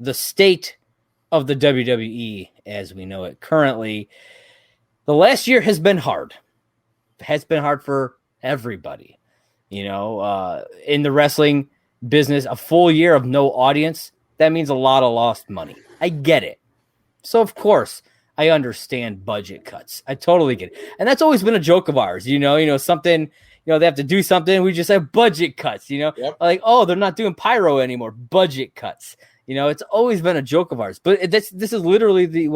the state of the WWE as we know it currently, the last year has been hard. It has been hard for everybody. In the wrestling business, a full year of no audience, that means a lot of lost money. I get it. So, of course, I understand budget cuts. I totally get it. And that's always been a joke of ours. Something, they have to do something. We just have budget cuts, Yep. Like, oh, they're not doing pyro anymore. Budget cuts. It's always been a joke of ours. But this is literally the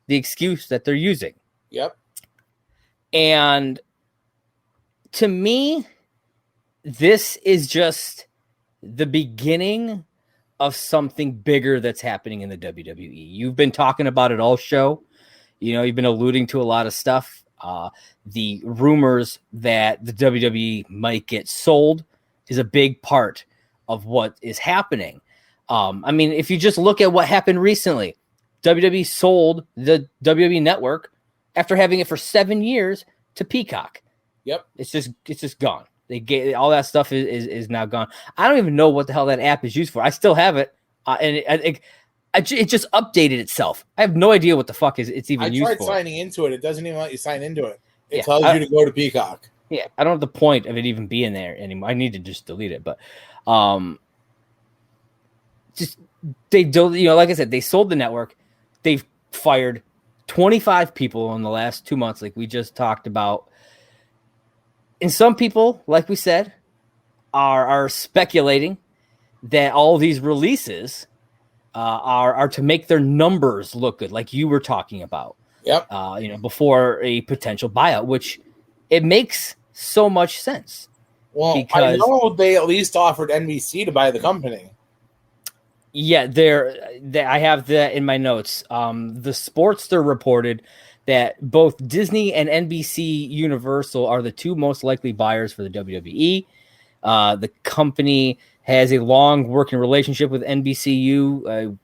excuse that they're using. Yep. And to me, this is just the beginning of something bigger that's happening in the WWE. You've been talking about it all show. You've been alluding to a lot of stuff. The rumors that the WWE might get sold is a big part of what is happening. If you just look at what happened recently, WWE sold the WWE Network after having it for 7 years to Peacock. Yep. It's just gone. They gave all that stuff is now gone. I don't even know what the hell that app is used for. I still have it, and it just updated itself. I have no idea what the fuck it's even used for. I tried signing into it. It doesn't even let you sign into it. It tells you to go to Peacock. Yeah, I don't have the point of it even being there anymore. I need to just delete it. But they don't. Like I said, they sold the network. They've fired 25 people in the last 2 months, like we just talked about. And some people, like we said, are speculating that all these releases are to make their numbers look good, like you were talking about. Yep. Before a potential buyout, which it makes so much sense. Well, because I know they at least offered NBC to buy the company. Yeah, I have that in my notes. The Sportster reported that both Disney and NBC Universal are the two most likely buyers for the WWE. The company has a long working relationship with NBCU,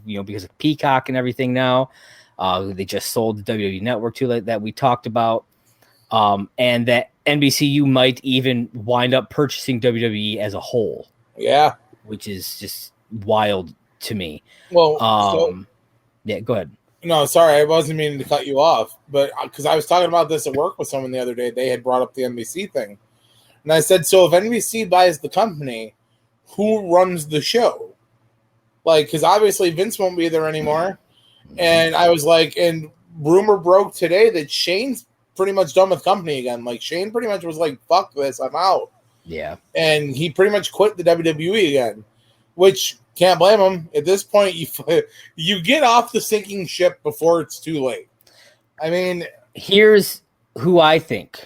because of Peacock and everything now. They just sold the WWE Network too, that we talked about. And that NBCU might even wind up purchasing WWE as a whole. Yeah. Which is just wild to me. Well, yeah, go ahead. No, sorry, I wasn't meaning to cut you off, but because I was talking about this at work with someone the other day, they had brought up the NBC thing. And I said, so if NBC buys the company, who runs the show? Because obviously Vince won't be there anymore. And I was like, and rumor broke today that Shane's pretty much done with company again. Shane pretty much was like, fuck this, I'm out. Yeah. And he pretty much quit the WWE again, which can't blame him. At this point, you get off the sinking ship before it's too late. Here's who I think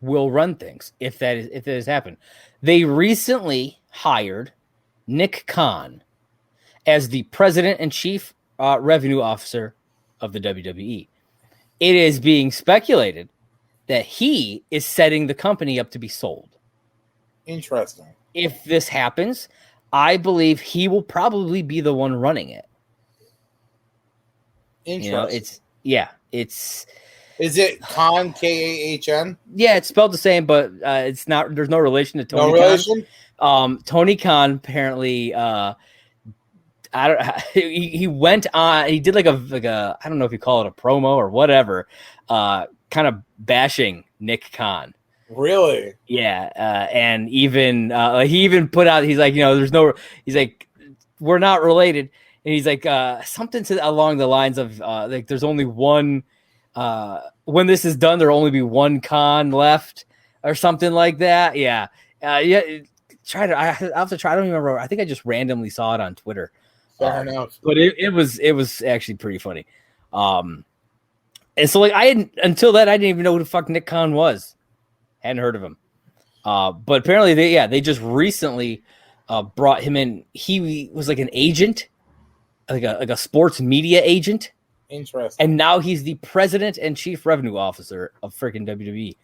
will run things if that has happened. They recently hired Nick Khan as the president and chief revenue officer of the WWE. It is being speculated that he is setting the company up to be sold. Interesting. If this happens, I believe he will probably be the one running it. Interesting. Is it Khan, Kahn? Yeah, it's spelled the same, but it's not. There's no relation to Tony. No relation. Khan. Tony Khan apparently. He went on. He did like a. I don't know if you call it a promo or whatever. Kind of bashing Nick Khan. Really? Yeah, and even he even put out. He's like, there's no. He's like, we're not related, and he's like something along the lines of there's only one. When this is done, there'll only be one Khan left, or something like that. Yeah, yeah. I have to try. I don't even remember. I think I just randomly saw it on Twitter. Fair enough. But it was actually pretty funny. And so until that I didn't even know who the fuck Nick Khan was. Hadn't heard of him. But apparently they just recently brought him in. He was like an agent, like a sports media agent. Interesting. And now he's the president and chief revenue officer of freaking WWE.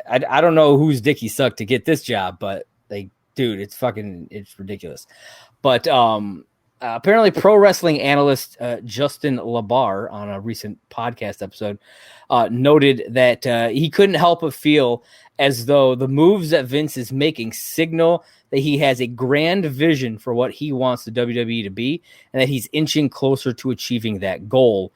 I don't know whose dick he sucked to get this job, but dude, it's ridiculous. But apparently pro wrestling analyst Justin LaBar on a recent podcast episode noted that he couldn't help but feel as though the moves that Vince is making signal that he has a grand vision for what he wants the WWE to be, and that he's inching closer to achieving that goal.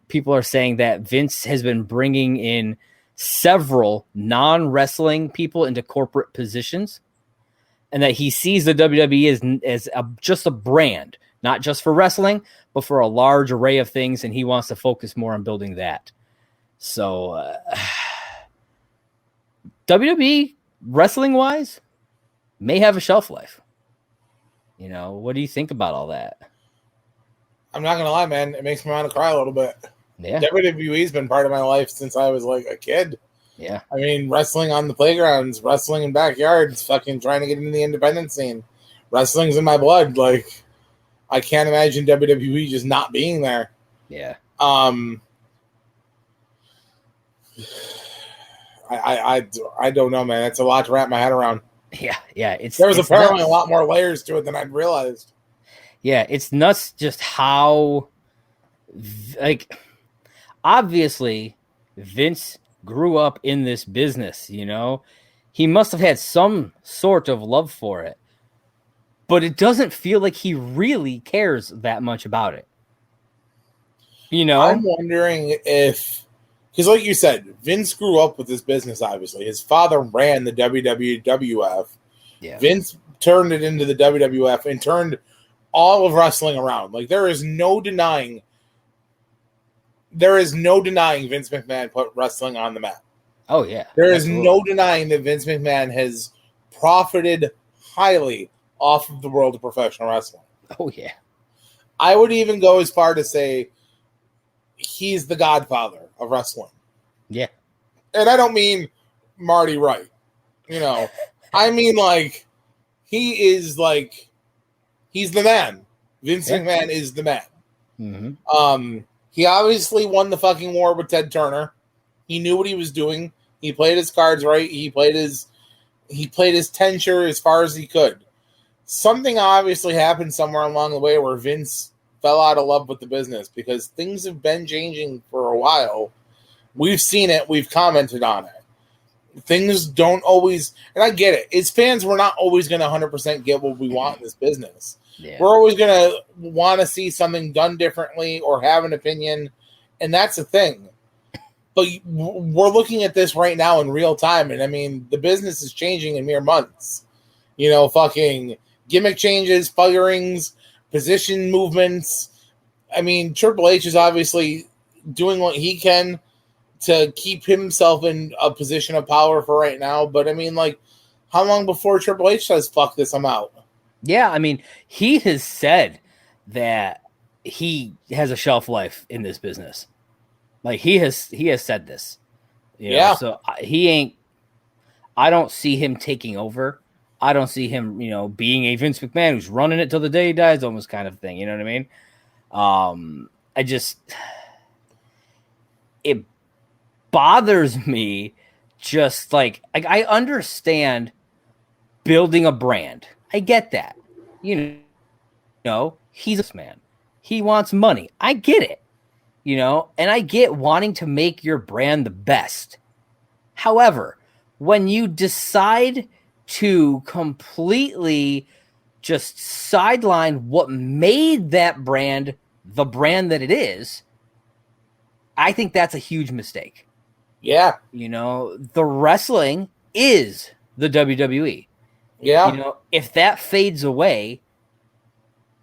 People are saying that Vince has been bringing in several non-wrestling people into corporate positions, and that he sees the WWE as just a brand, not just for wrestling, but for a large array of things, and he wants to focus more on building that. So, WWE, wrestling-wise, may have a shelf life. You know, what do you think about all that? I'm not going to lie, man. It makes me want to cry a little bit. Yeah. WWE's been part of my life since I was like a kid. Yeah. I mean, wrestling on the playgrounds, wrestling in backyards, fucking trying to get into the independent scene. Wrestling's in my blood. Like, I can't imagine WWE just not being there. Yeah. I don't know, man. It's a lot to wrap my head around. Yeah. There was apparently a lot more layers to it than I'd realized. Yeah, it's nuts just how, like, obviously, Vince grew up in this business, you know? He must have had some sort of love for it. But it doesn't feel like he really cares that much about it. You know? I'm wondering if, because like you said, Vince grew up with this business, obviously. His father ran the WWF. Yeah. Vince turned it into the WWF and turned all of wrestling around. Like, there is no denying Vince McMahon put wrestling on the map. Oh, yeah. There is no denying that Vince McMahon has profited highly off of the world of professional wrestling. Oh, yeah. I would even go as far to say he's the godfather of wrestling. Yeah. And I don't mean Marty Wright. You know, I mean, like, he's the man. Vince McMahon is the man. Mm-hmm. He obviously won the fucking war with Ted Turner. He knew what he was doing. He played his cards right. He played his tenure as far as he could. Something obviously happened somewhere along the way where Vince fell out of love with the business, because things have been changing for a while. We've seen it. We've commented on it. Things don't always, and I get it. As fans, we're not always going to 100% get what we want in this business. Yeah. We're always going to want to see something done differently or have an opinion, and that's the thing. But we're looking at this right now in real time, and I mean, the business is changing in mere months. You know, fucking gimmick changes, firings, position movements. I mean, Triple H is obviously doing what he can to keep himself in a position of power for right now. But I mean, like, how long before Triple H says, fuck this, I'm out? Yeah, I mean, he has said that he has a shelf life in this business. Like, he has said this. You know? So I don't see him taking over. I don't see him, you know, being a Vince McMahon who's running it till the day he dies, almost kind of thing. You know what I mean? It bothers me just like I understand building a brand. I get that. You know, he's a man. He wants money. I get it. You know, and I get wanting to make your brand the best. However, when you decide to completely just sideline what made that brand the brand that it is, I think that's a huge mistake. Yeah. You know, the wrestling is the WWE. Yeah. You know, if that fades away,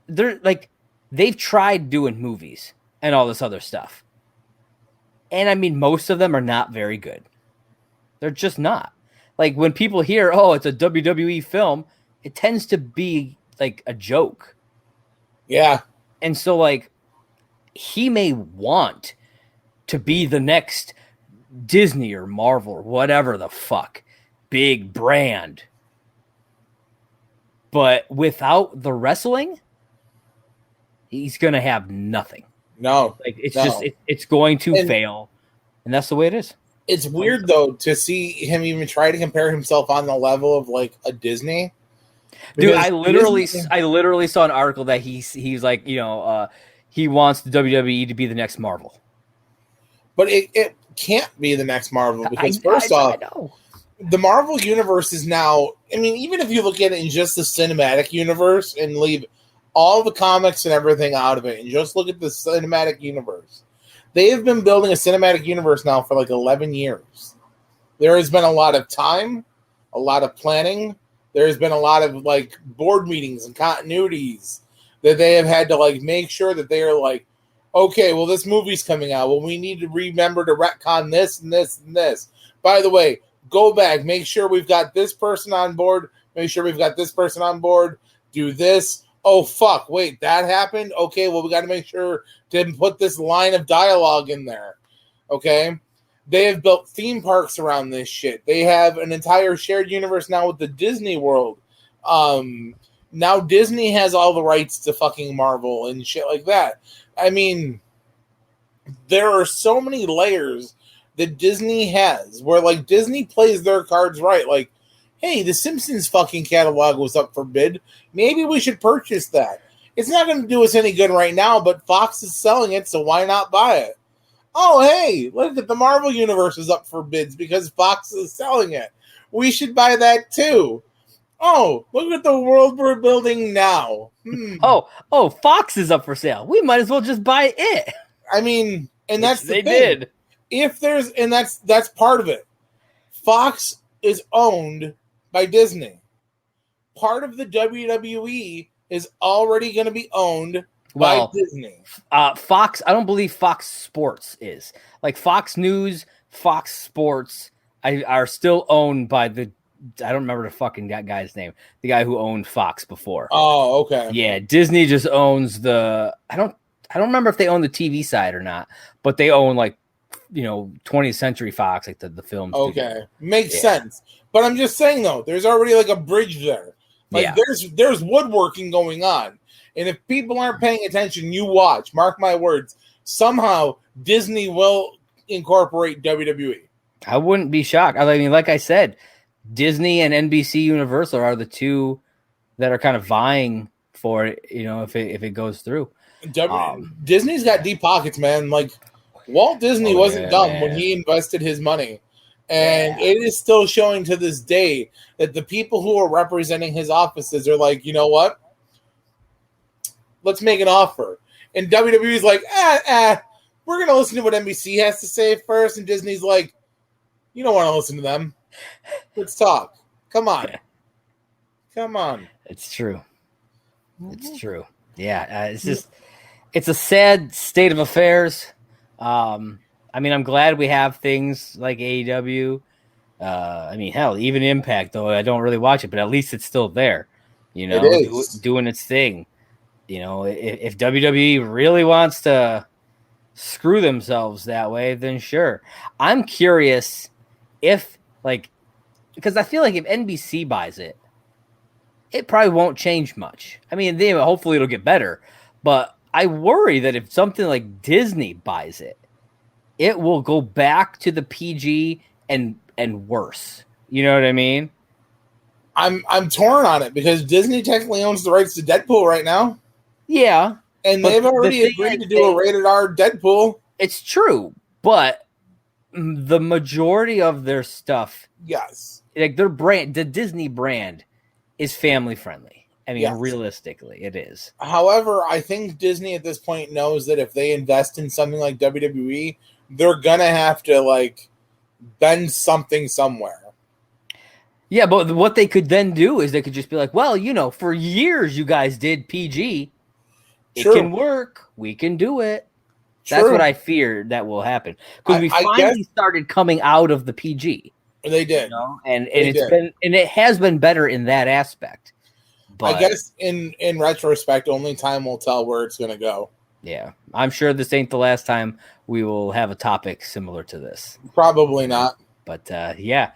they've tried doing movies and all this other stuff. And I mean, most of them are not very good. They're just not. Like, when people hear, oh, it's a WWE film, it tends to be like a joke. Yeah. And so, like, he may want to be the next Disney or Marvel or whatever the fuck, big brand. But without the wrestling, he's going to have nothing. No. Like, it's going to fail. And that's the way it is. It's weird, though, to see him even try to compare himself on the level of, like, a Disney. Dude, Because I literally saw an article that he's like, he wants the WWE to be the next Marvel. but it can't be the next Marvel because first I off, know. the Marvel universe is now. I mean, even if you look at it in just the cinematic universe and leave all the comics and everything out of it, and just look at the cinematic universe, they have been building a cinematic universe now for like 11 years. There has been a lot of time, a lot of planning. There has been a lot of like board meetings and continuities that they have had to like make sure that they are like, okay, well, this movie's coming out. Well, we need to remember to retcon this and this and this. By the way, go back, make sure we've got this person on board. Make sure we've got this person on board. Do this. Oh, fuck, wait, that happened? Okay, well, we got to make sure to put this line of dialogue in there. Okay? They have built theme parks around this shit. They have an entire shared universe now with the Disney World. Now Disney has all the rights to fucking Marvel and shit like that. I mean, there are so many layers that Disney has where, like, Disney plays their cards right. Like, hey, the Simpsons fucking catalog was up for bid. Maybe we should purchase that. It's not going to do us any good right now, but Fox is selling it, so why not buy it? Oh, hey, look at the Marvel Universe is up for bids because Fox is selling it. We should buy that too. Oh, look at the world we're building now. Oh, Fox is up for sale. We might as well just buy it. I mean, and that's the they thing. did. If there's, and that's part of it. Fox is owned by Disney. Part of the WWE is already going to be owned by Disney. Fox, I don't believe Fox Sports is. Like Fox News, Fox Sports are still owned by the, I don't remember the fucking guy's name. The guy who owned Fox before. Oh, okay. Yeah, Disney just owns the, I don't remember if they own the TV side or not, but they own like, 20th Century Fox, like the film. Okay. Studio. Makes sense. But I'm just saying though, there's already like a bridge there. Like there's woodworking going on. And if people aren't paying attention, you watch. Mark my words. Somehow Disney will incorporate WWE. I wouldn't be shocked. I mean, like I said, Disney and NBC Universal are the two that are kind of vying for it, if it goes through. Disney's got deep pockets, man. Like Walt Disney wasn't dumb when he invested his money. And it is still showing to this day that the people who are representing his offices are like, you know what? Let's make an offer. And WWE's like, we're going to listen to what NBC has to say first. And Disney's like, you don't want to listen to them. Let's talk. Come on. Come on. It's true. It's true. Yeah. It's a sad state of affairs. I mean, I'm glad we have things like AEW. I mean, hell, even Impact, though I don't really watch it, but at least it's still there, doing its thing. If WWE really wants to screw themselves that way, then sure. I'm curious if, because I feel like if NBC buys it, it probably won't change much. I mean, hopefully it'll get better, but I worry that if something like Disney buys it, it will go back to the PG and worse. You know what I mean? I'm torn on it because Disney technically owns the rights to Deadpool right now. Yeah. And they've already agreed to do a rated R Deadpool. It's true, but the majority of their stuff, yes, like their brand, the Disney brand, is family friendly. I mean, realistically, it is. However, I think Disney at this point knows that if they invest in something like WWE, they're gonna have to bend something somewhere. Yeah, but what they could then do is they could just be like, well, for years you guys did PG. It can work. We can do it. True. That's what I fear that will happen. Because we finally started coming out of the PG. They did. And it has been better in that aspect. But, I guess in retrospect, only time will tell where it's going to go. Yeah. I'm sure this ain't the last time we will have a topic similar to this. Probably not. But, yeah.